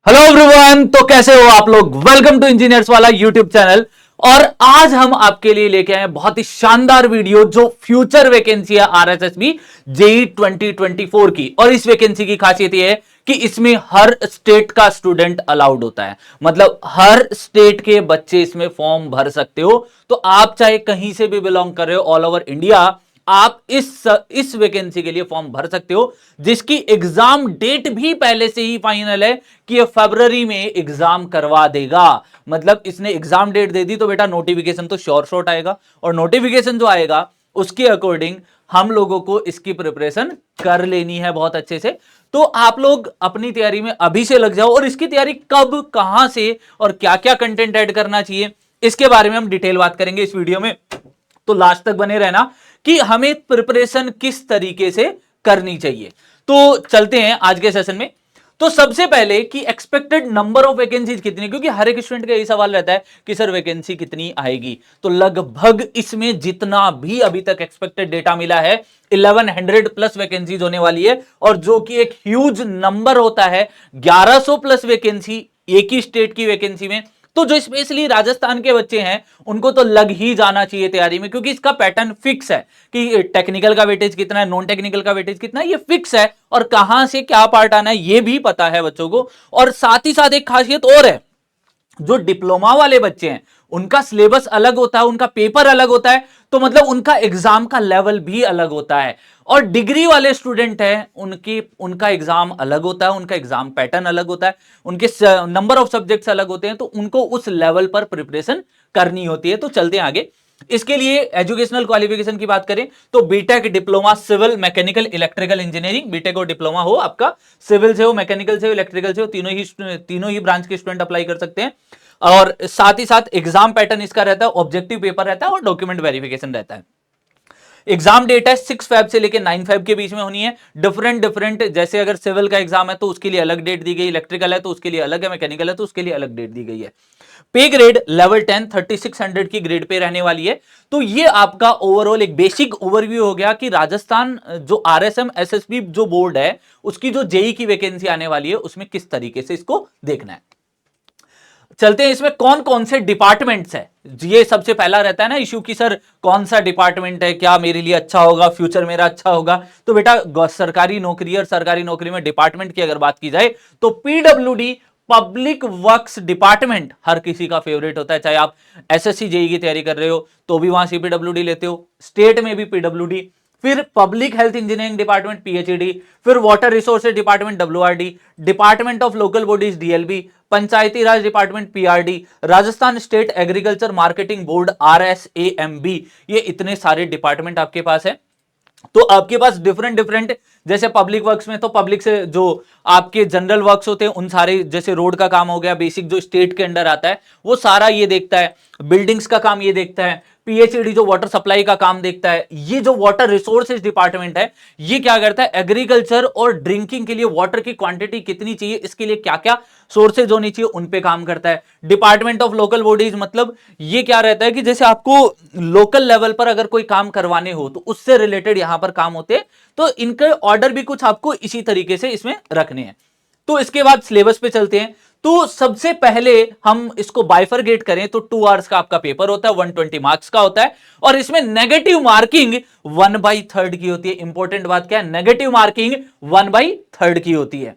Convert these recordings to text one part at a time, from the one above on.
Hello everyone, तो कैसे हो आप लोग। वेलकम टू इंजीनियर्स वाला यूट्यूब चैनल। और आज हम आपके लिए लेके आए हैं बहुत ही शानदार वीडियो जो फ्यूचर वैकेंसी है आरएसएसबी जेई 2024 की। और इस वैकेंसी की खासियत यह है कि इसमें हर स्टेट का स्टूडेंट अलाउड होता है, मतलब हर स्टेट के बच्चे इसमें फॉर्म भर सकते हो। तो आप चाहे कहीं से भी बिलोंग कर रहे हो, ऑल ओवर इंडिया आप इस वैकेंसी के लिए फॉर्म भर सकते हो, जिसकी एग्जाम डेट भी पहले से ही फाइनल है कि ये फरवरी में एग्जाम करवा देगा। मतलब इसने एग्जाम डेट दे दी तो बेटा नोटिफिकेशन तो श्योर शॉट आएगा, और नोटिफिकेशन जो आएगा उसके अकॉर्डिंग हम लोगों को इसकी प्रिपरेशन कर लेनी है बहुत अच्छे से। तो आप लोग अपनी तैयारी में अभी से लग जाओ, और इसकी तैयारी कब, कहां से और क्या क्या कंटेंट ऐड करना चाहिए इसके बारे में हम डिटेल बात करेंगे इस वीडियो में। तो लास्ट तक बने रहना कि हमें प्रिपरेशन किस तरीके से करनी चाहिए। तो चलते हैं आज के सेशन में। तो सबसे पहले कि एक्सपेक्टेड नंबर ऑफ वैकेंसीज कितनी, क्योंकि हर एक स्टूडेंट का यही सवाल रहता है कि सर वैकेंसी कितनी आएगी। तो लगभग इसमें जितना भी अभी तक एक्सपेक्टेड डेटा मिला है 1100 प्लस वैकेंसीज होने वाली है, और जो कि एक ह्यूज नंबर होता है। 1100 प्लस वैकेंसी एक ही स्टेट की वैकेंसी में। तो जो स्पेशली राजस्थान के बच्चे हैं उनको तो लग ही जाना चाहिए तैयारी में, क्योंकि इसका पैटर्न फिक्स है कि टेक्निकल का वेटेज कितना है, नॉन टेक्निकल का वेटेज कितना है, ये फिक्स है। और कहां से क्या पार्ट आना है ये भी पता है बच्चों को। और साथ ही साथ एक खासियत और है, जो डिप्लोमा वाले बच्चे हैं उनका सिलेबस अलग होता है, उनका पेपर अलग होता है, तो मतलब उनका एग्जाम का लेवल भी अलग होता है। और डिग्री वाले स्टूडेंट हैं उनका एग्जाम अलग होता है, उनका एग्जाम पैटर्न अलग होता है, उनके नंबर ऑफ सब्जेक्ट्स अलग होते हैं, तो उनको उस लेवल पर प्रिपरेशन करनी होती है। तो चलते हैं आगे। इसके लिए एजुकेशनल क्वालिफिकेशन की बात करें तो BTech, diploma, civil, mechanical, electrical engineering, BTech और डिप्लोमा हो आपका, सिविल से हो, मैकेनिकल से हो, इलेक्ट्रिकल से हो, तीनों ही ब्रांच के स्टूडेंट अप्लाई कर सकते हैं। और साथ ही साथ एग्जाम पैटर्न इसका रहता है, ऑब्जेक्टिव पेपर रहता है और डॉक्यूमेंट वेरिफिकेशन रहता है। एग्जाम डेट है 6 फेब से लेकर 9 फेब के बीच में होनी है। डिफरेंट जैसे अगर सिविल का एग्जाम है तो उसके लिए अलग डेट दी गई, इलेक्ट्रिकल है तो उसके लिए अलग है, मैकेनिकल है तो उसके लिए अलग डेट दी गई है। पे ग्रेड लेवल 10 3600 की ग्रेड पे रहने वाली है। तो ये आपका ओवरऑल एक बेसिक ओवरव्यू हो गया कि राजस्थान जो आरएसएम एसएसबी जो बोर्ड है उसकी जो जेई की वैकेंसी आने वाली है उसमें किस तरीके से इसको देखना है। चलते हैं इसमें कौन कौन से डिपार्टमेंट्स है। ये सबसे पहला रहता है ना इश्यू कि सर कौन सा डिपार्टमेंट है, क्या मेरे लिए अच्छा होगा, फ्यूचर मेरा अच्छा होगा। तो बेटा सरकारी नौकरी और सरकारी नौकरी में डिपार्टमेंट की अगर बात की जाए तो पीडब्ल्यूडी पब्लिक वर्क्स डिपार्टमेंट हर किसी का फेवरेट होता है। चाहे आप एसएससी जेई की तैयारी कर रहे हो तो भी वहां से पीडब्ल्यूडी लेते हो, स्टेट में भी पीडब्ल्यूडी, फिर public health engineering department PHED, फिर water resources department WRD, department of local bodies DLB, Panchayati Raj department PRD, Rajasthan state agriculture marketing board RSAMB. ये इतने सारे डिपार्टमेंट आपके पास है। तो आपके पास डिफरेंट जैसे पब्लिक वर्क्स में तो पब्लिक से जो आपके जनरल वर्क्स होते हैं उन सारे, जैसे रोड का काम हो गया बेसिक जो स्टेट के अंडर आता है वो सारा ये देखता है, बिल्डिंग्स का काम ये देखता है, पीएचईडी जो वाटर सप्लाई का काम देखता है, ये जो वाटर रिसोर्सेज डिपार्टमेंट है ये क्या करता है, एग्रीकल्चर और ड्रिंकिंग के लिए वाटर की क्वांटिटी कितनी चाहिए, इसके लिए क्या क्या सोर्सेज होनी चाहिए उन पे काम करता है। डिपार्टमेंट ऑफ लोकल बॉडीज मतलब ये क्या रहता है कि जैसे आपको लोकल लेवल पर अगर कोई काम करवाने हो तो उससे रिलेटेड यहां पर काम होते हैं, तो इनके ऑर्डर भी कुछ आपको इसी तरीके से इसमें रखने हैं। तो इसके बाद सिलेबस पे चलते हैं। तो सबसे पहले हम इसको बाइफरगेट करें तो 2 आवर्स का आपका पेपर होता है, 120 मार्क्स का होता है, और इसमें नेगेटिव मार्किंग 1/3 की होती है। इंपॉर्टेंट बात क्या है, नेगेटिव मार्किंग 1/3 की होती है।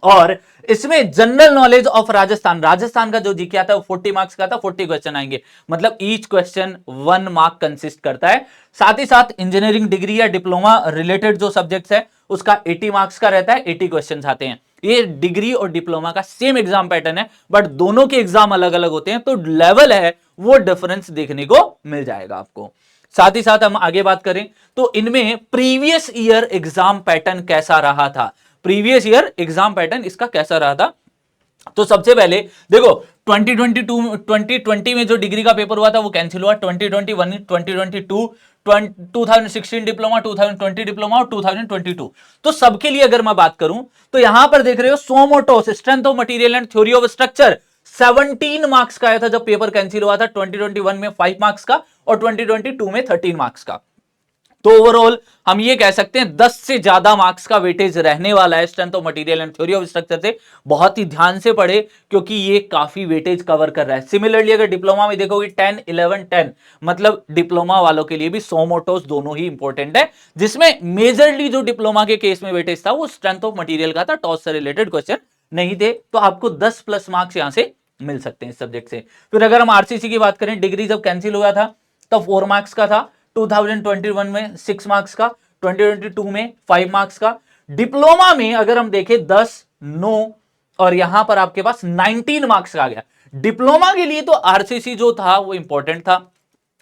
और इसमें जनरल नॉलेज ऑफ राजस्थान का जो जीके आता है वो 40 मार्क्स का था, 40 क्वेश्चन आएंगे, मतलब ईच क्वेश्चन 1 मार्क कंसिस्ट करता है। साथ ही साथ इंजीनियरिंग डिग्री या डिप्लोमा रिलेटेड जो सब्जेक्ट्स है उसका 80 मार्क्स का रहता है, 80 क्वेश्चन आते हैं। ये डिग्री और डिप्लोमा का सेम एग्जाम पैटर्न है, बट दोनों के एग्जाम अलग अलग होते हैं, तो लेवल है वो डिफरेंस देखने को मिल जाएगा आपको। साथ ही साथ हम आगे बात करें तो इनमें प्रीवियस ईयर एग्जाम पैटर्न कैसा रहा था, प्रीवियस ईयर एग्जाम पैटर्न इसका कैसा रहा था। तो सबसे पहले देखो 2020 में जो डिग्री का पेपर हुआ था वो कैंसिल हुआ, 2021, 2022, 2016 डिप्लोमा, 2020 डिप्लोमा और 2022। तो सबके लिए अगर मैं बात करूं तो यहां पर देख रहे हो सोमोटोस strength of material and theory of structure 17 marks का आया था जब पेपर कैंसिल हुआ था, 2021 में 5 मार्क्स का और 2022 में 13 मार्क्स का। तो ओवरऑल हम ये कह सकते हैं 10 से ज्यादा मार्क्स का वेटेज रहने वाला है strength of material and theory of structure से। बहुत ही ध्यान से पढ़े क्योंकि ये काफी वेटेज कवर कर रहा है। सिमिलरली अगर डिप्लोमा में देखोगे 10, 11, 10 मतलब डिप्लोमा वालों के लिए भी 100 मोटोस दोनों ही इंपॉर्टेंट है, जिसमें मेजरली जो डिप्लोमा के केस में वेटेज था वो स्ट्रेंथ ऑफ मटेरियल का था, टॉस से रिलेटेड क्वेश्चन नहीं थे। तो आपको 10 प्लस मार्क्स यहां से मिल सकते हैं इस सब्जेक्ट से। फिर अगर हम आरसीसी की बात करें, डिग्री जब कैंसिल हुआ था तब 4 मार्क्स का था, 2021 में 6 मार्क्स का, 2022 में 5 मार्क्स का। डिप्लोमा में अगर हम देखें 10, 9 और यहां पर आपके पास 19 मार्क्स का आ गया। डिप्लोमा के लिए तो आरसीसी जो था वो इंपॉर्टेंट था,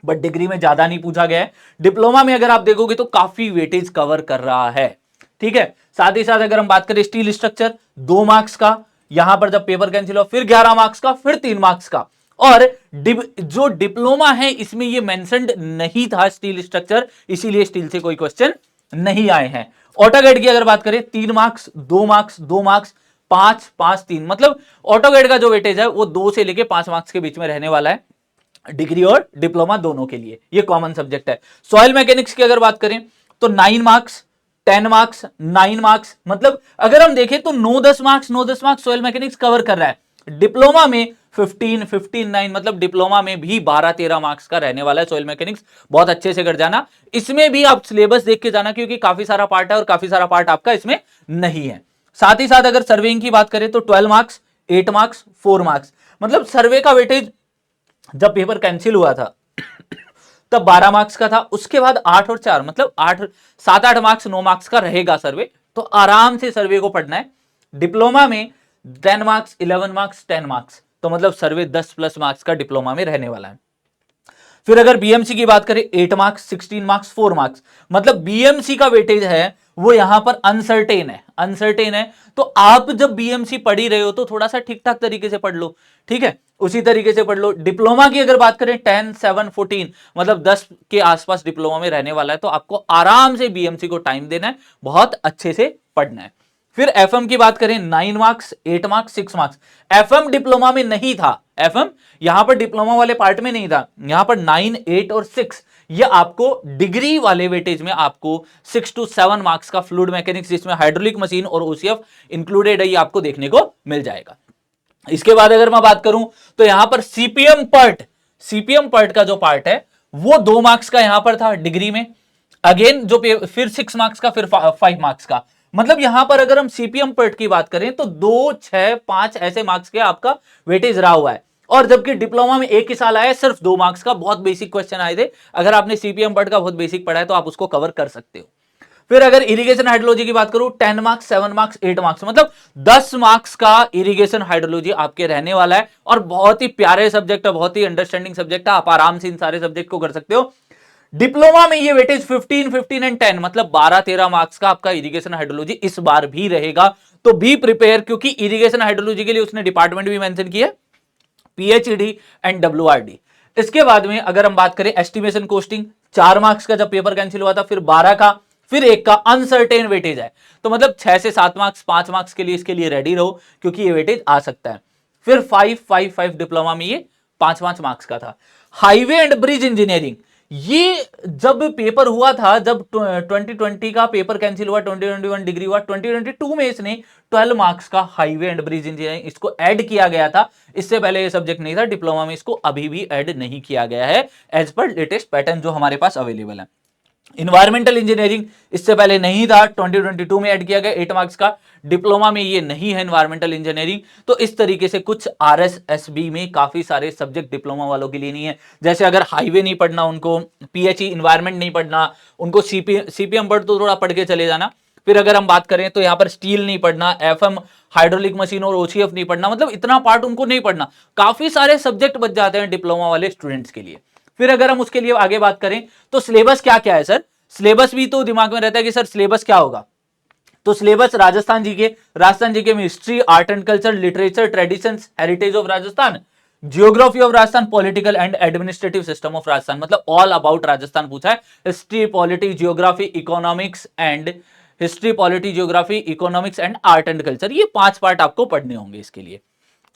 बट डिग्री में ज्यादा नहीं पूछा गया है। डिप्लोमा में अगर आप देखोगे तो काफी वेटेज कवर कर रहा है, ठीक है। साथ ही साथ अगर हम बात करें स्टील स्ट्रक्चर 2 मार्क्स का, यहां पर जब पेपर कैंसिल हुआ फिर 11 मार्क्स का, फिर 3 मार्क्स का। और जो डिप्लोमा है इसमें ये मेंशन्ड नहीं था स्टील स्ट्रक्चर, इसीलिए स्टील से कोई क्वेश्चन नहीं आए हैं। ऑटोगैड की अगर बात करें 3 मार्क्स, 2 मार्क्स, 2 मार्क्स, 5, 5, 3 मतलब ऑटोगैड का जो वेटेज है वो 2 से लेके 5 मार्क्स के बीच में रहने वाला है, डिग्री और डिप्लोमा दोनों के लिए ये कॉमन सब्जेक्ट है। सॉइल मैकेनिक्स की अगर बात करें तो 9 मार्क्स, 10 मार्क्स, 9 मार्क्स मतलब अगर हम देखें तो 9-10 marks, 9-10 marks soil mechanics cover कर रहा है। डिप्लोमा में 15, 15, 9 मतलब डिप्लोमा में भी 12-13 मार्क्स का रहने वाला है सॉइल मैकेनिक्स। बहुत अच्छे से कर जाना, इसमें भी आप सिलेबस देख के जाना क्योंकि काफी सारा पार्ट है और काफी सारा पार्ट आपका इसमें नहीं है। साथ ही साथ अगर सर्वेइंग की बात करें तो 12 मार्क्स, 8 मार्क्स, 4 मार्क्स मतलब सर्वे का वेटेज जब पेपर कैंसिल हुआ था तब 12 मार्क्स का था, उसके बाद 8 और 4 मतलब 7-8 मार्क्स, 9 मार्क्स का रहेगा सर्वे। तो आराम से सर्वे को पढ़ना है। डिप्लोमा में 10 मार्क्स, 11 मार्क्स, 10 मार्क्स तो मतलब सर्वे 10 प्लस मार्क्स का डिप्लोमा में रहने वाला है। फिर अगर बीएमसी की बात करें 8 मार्क्स, 16 मार्क्स, 4 मार्क्स मतलब बीएमसी का वेटेज है वो यहां पर अनसर्टेन है, अनसर्टेन है। तो आप जब बीएमसी पढ़ ही रहे हो तो थोड़ा सा ठीक ठाक तरीके से पढ़ लो, ठीक है, उसी तरीके से पढ़ लो। डिप्लोमा की अगर बात करें 10, 7, 14 मतलब 10 के आसपास डिप्लोमा में रहने वाला है, तो आपको आराम से बीएमसी को टाइम देना है, बहुत अच्छे से पढ़ना है। फिर एफएम की बात करें 9 marks, 8 marks, 6 marks. FM diploma में नहीं था, एफएम यहां पर डिप्लोमा वाले पार्ट में नहीं था, यहां पर 9, 8 और 6 ये आपको डिग्री वाले वेटेज में आपको 6 to 7 मार्क्स का फ्लूइड मैकेनिक्स जिसमें हाइड्रोलिक मशीन और ओसीएफ इंक्लूडेड है ये आपको देखने को मिल जाएगा। इसके बाद अगर मैं बात करूं तो यहां पर सीपीएम पर्ट का जो पार्ट है वो 2 मार्क्स का यहां पर था डिग्री में, अगेन जो फिर 6 मार्क्स का, फिर 5 मार्क्स का। मतलब यहां पर अगर हम सीपीएम पर्ट की बात करें तो 2, 6, 5 ऐसे मार्क्स के आपका वेटेज रहा हुआ है। और जबकि डिप्लोमा में एक ही साल आया सिर्फ 2 मार्क्स का, बहुत बेसिक क्वेश्चन आए थे। अगर आपने सीपीएम पर्ट का बहुत बेसिक पढ़ा है तो आप उसको कवर कर सकते हो। फिर अगर इरिगेशन हाइड्रोलॉजी की बात करूं 10 मार्क्स, 7 मार्क्स, 8 मार्क्स मतलब 10 मार्क्स का इरिगेशन हाइड्रोलॉजी आपके रहने वाला है। और बहुत ही प्यारे सब्जेक्ट है, बहुत ही अंडरस्टैंडिंग सब्जेक्ट है, आप आराम से इन सारे सब्जेक्ट को कर सकते हो। डिप्लोमा में ये वेटेज 15, 15 एंड 10 मतलब 12-13 मार्क्स का आपका इरिगेशन हाइड्रोलॉजी इस बार भी रहेगा। तो बी प्रिपेयर, क्योंकि इरिगेशन हाइड्रोलॉजी के लिए उसने डिपार्टमेंट भी मेंशन किया, पीएचडी एंड डब्ल्यूआरडी। इसके बाद में अगर हम बात करें एस्टिमेशन कोस्टिंग 4 मार्क्स का जब पेपर कैंसिल हुआ था, फिर 12 का, फिर 1 का अनसर्टेन वेटेज है। तो मतलब 6 से 7 मार्क्स, 5 मार्क्स के लिए इसके लिए रेडी रहो क्योंकि ये वेटेज आ सकता है। फिर 5 डिप्लोमा में ये 5 मार्क्स का था। हाईवे एंड ब्रिज इंजीनियरिंग ये जब पेपर हुआ था, जब 2020 का पेपर कैंसिल हुआ, 2021 डिग्री हुआ, 2022 में इसने 12 मार्क्स का हाईवे एंड ब्रिज इंजीनियरिंग इसको ऐड किया गया था। इससे पहले ये सब्जेक्ट नहीं था डिप्लोमा में, इसको अभी भी ऐड नहीं किया गया है एज पर लेटेस्ट पैटर्न जो हमारे पास अवेलेबल है। इन्वायरमेंटल इंजीनियरिंग इससे पहले नहीं था, 2022 में ऐड किया गया 8 मार्क्स का। डिप्लोमा में ये नहीं है इन्वायरमेंटल इंजीनियरिंग। तो इस तरीके से कुछ आरएसएसबी में काफी सारे सब्जेक्ट डिप्लोमा वालों के लिए नहीं है। जैसे अगर हाईवे नहीं पढ़ना उनको, पीएचई इन्वायरमेंट नहीं पढ़ना उनको, सीपीएम पढ़ तो थोड़ा पढ़ के चले जाना। फिर अगर हम बात करें तो यहाँ पर स्टील नहीं पढ़ना, एफएम हाइड्रोलिक मशीन और ओसीएफ नहीं पढ़ना, मतलब इतना पार्ट उनको नहीं पढ़ना। काफी सारे सब्जेक्ट बच जाते हैं डिप्लोमा वाले स्टूडेंट्स के लिए। फिर अगर हम उसके लिए आगे बात करें तो सिलेबस क्या क्या है सर, सिलेबस भी तो दिमाग में रहता है कि सर सिलेबस क्या होगा। तो सिलेबस राजस्थान जीके में history, art and culture, literature, traditions, heritage of Rajasthan, geography of Rajasthan, political and administrative system of Rajasthan, मतलब ऑल अबाउट राजस्थान पूछा है। History, polity, geography, economics and art and culture, ये 5 पार्ट आपको पढ़ने होंगे इसके लिए।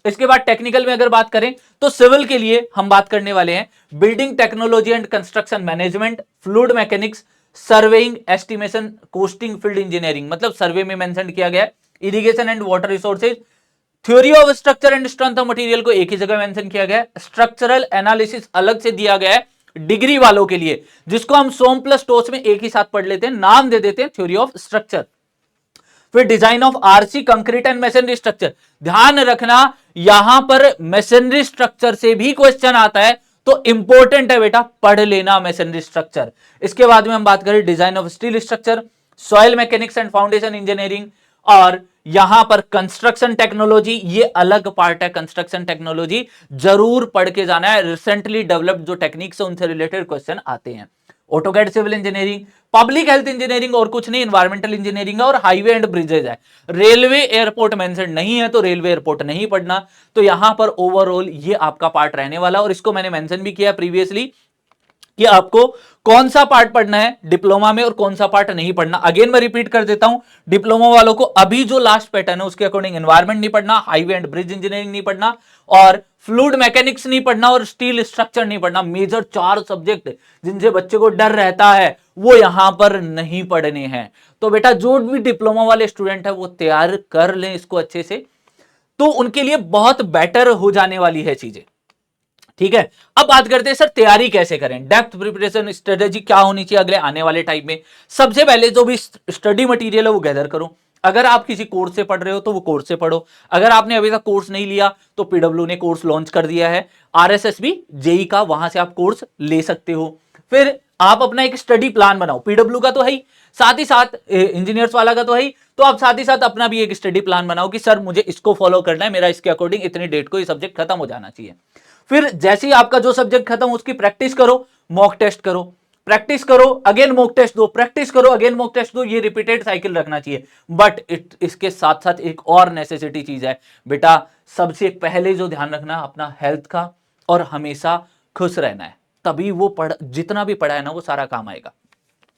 इसके बाद टेक्निकल में अगर बात करें तो सिविल के लिए हम बात करने वाले हैं building technology and construction management, fluid mechanics, surveying, estimation, costing, field engineering, मतलब सर्वे में मेंशन किया गया है, irrigation and water resources, theory of structure and strength of material को एक ही जगह मेंशन किया गया है, स्ट्रक्चरल एनालिसिस अलग से दिया गया है डिग्री वालों के लिए, जिसको हम सोम प्लस टोस में एक ही साथ पढ़ लेते हैं, नाम दे देते हैं थ्योरी ऑफ स्ट्रक्चर। फिर design of RC, concrete and masonry structure, ध्यान रखना यहां पर मैसनरी स्ट्रक्चर से भी क्वेश्चन आता है, तो इंपॉर्टेंट है बेटा, पढ़ लेना मैसनरी स्ट्रक्चर। इसके बाद में हम बात करें design of steel structure, soil mechanics and foundation engineering, और यहां पर कंस्ट्रक्शन टेक्नोलॉजी, ये अलग पार्ट है, कंस्ट्रक्शन टेक्नोलॉजी जरूर पढ़ के जाना है, रिसेंटली डेवलप्ड जो टेक्निक्स है उनसे रिलेटेड क्वेश्चन आते हैं। AutoCAD civil engineering, public health engineering और कुछ नहीं, एनवायरमेंटल इंजीनियरिंग और हाईवे एंड ब्रिजेज है। रेलवे एयरपोर्ट मेंशन नहीं है तो रेलवे एयरपोर्ट नहीं पढ़ना, तो यहां पर ओवरऑल ये आपका पार्ट रहने वाला, और इसको मैंने मेंशन भी किया प्रीवियसली कि आपको कौन सा पार्ट पढ़ना है डिप्लोमा में और कौन सा पार्ट नहीं पढ़ना। अगेन मैं रिपीट कर देता हूं, डिप्लोमा वालों को अभी जो लास्ट पैटर्न है उसके अकॉर्डिंग एनवायरमेंट नहीं पढ़ना, हाईवे एंड ब्रिज इंजीनियरिंग नहीं पढ़ना, और फ्लूइड मैकेनिक्स नहीं पढ़ना, और स्टील स्ट्रक्चर नहीं पढ़ना। मेजर 4 सब्जेक्ट जिनसे बच्चे को डर रहता है वो यहां पर नहीं पढ़ने हैं। तो बेटा जो भी डिप्लोमा वाले स्टूडेंट है वो तैयार कर लें इसको अच्छे से, तो उनके लिए बहुत बेटर हो जाने वाली है चीजें। ठीक है, अब बात करते हैं सर तैयारी कैसे करें, डेप्थ प्रिपरेशन स्ट्रेटेजी क्या होनी चाहिए अगले आने वाले टाइम में। सबसे पहले जो भी स्टडी मटेरियल है वो गैदर करो। अगर आप किसी कोर्स से पढ़ रहे हो तो वो कोर्स से पढ़ो, अगर आपने अभी तक कोर्स नहीं लिया तो पीडब्ल्यू ने कोर्स लॉन्च कर दिया है, आरएसएसबी जेई का, वहां से आप कोर्स ले सकते हो। फिर आप अपना एक स्टडी प्लान बनाओ, पीडब्ल्यू का तो है ही, साथ ही साथ इंजीनियर्स वाला का तो है ही, तो आप साथ ही साथ अपना भी एक स्टडी प्लान बनाओ कि सर मुझे इसको फॉलो करना है, मेरा इसके अकॉर्डिंग इतनी डेट को ये सब्जेक्ट खत्म हो जाना चाहिए। फिर जैसे ही आपका जो सब्जेक्ट खत्म उसकी प्रैक्टिस करो, मॉक टेस्ट करो, प्रैक्टिस करो, अगेन मॉक टेस्ट दो, प्रैक्टिस करो, अगेन मॉक टेस्ट दो, ये रिपीटेड साइकिल रखना चाहिए। बट इसके साथ साथ एक और नेसेसिटी चीज है बेटा, सबसे पहले जो ध्यान रखना अपना हेल्थ का, और हमेशा खुश रहना है, तभी वो जितना भी पढ़ा है ना वो सारा काम आएगा।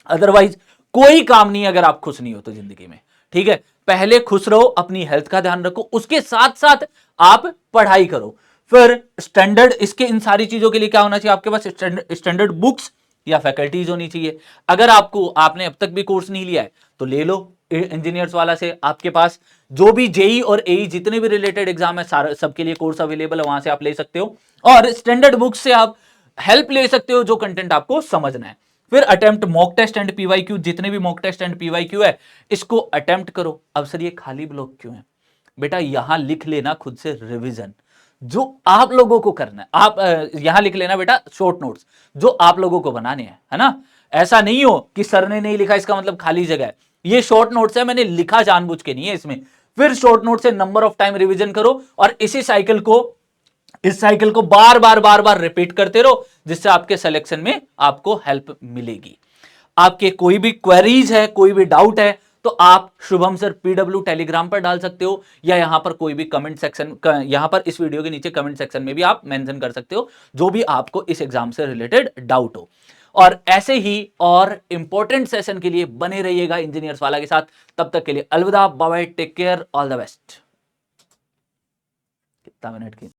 अदरवाइज कोई काम नहीं अगर आप खुश नहीं हो तो जिंदगी में। ठीक है, पहले खुश रहो, अपनी हेल्थ का ध्यान रखो, उसके साथ साथ आप पढ़ाई करो। फिर स्टैंडर्ड, इसके इन सारी चीजों के लिए क्या होना चाहिए आपके पास, स्टैंडर्ड बुक्स या फैकल्टीज होनी चाहिए। अगर आपने अब तक भी कोर्स नहीं लिया है तो ले लो इंजीनियर्स वाला से, आपके पास जो भी जेई और एई जितने भी रिलेटेड एग्जाम है सारे सबके लिए कोर्स अवेलेबल है, वहां से आप ले सकते हो, और स्टैंडर्ड बुक्स से आप हेल्प ले सकते हो जो कंटेंट आपको समझना है। फिर attempt mock test and PYQ, जितने भी मॉक टेस्ट एंड पीवाईक्यू है इसको अटेम्प्ट करो। अब सर ये खाली ब्लॉक क्यों है, बेटा यहां लिख लेना खुद से रिवीजन, जो आप लोगों को करना है। आप यहां लिख लेना बेटा शॉर्ट नोट्स जो आप लोगों को बनाने हैं, है ना। ऐसा नहीं हो कि सर ने नहीं लिखा इसका मतलब खाली जगह है, ये शॉर्ट नोट्स है, मैंने लिखा जानबूझ के नहीं है इसमें। फिर शॉर्ट नोट से नंबर ऑफ टाइम रिवीजन करो, और इस साइकिल को बार बार रिपीट करते रहो, जिससे आपके सिलेक्शन में आपको हेल्प मिलेगी। आपके कोई भी क्वेरीज है, कोई भी डाउट है तो आप शुभम सर पीडब्ल्यू टेलीग्राम पर डाल सकते हो, या यहां पर कोई भी कमेंट सेक्शन, यहां पर इस वीडियो के नीचे कमेंट सेक्शन में भी आप मेंशन कर सकते हो जो भी आपको इस एग्जाम से रिलेटेड डाउट हो। और ऐसे ही और इंपॉर्टेंट सेशन के लिए बने रहिएगा इंजीनियर्स वाला के साथ। तब तक के लिए अलविदा, bye bye, take care, all the best. कितना मिनट की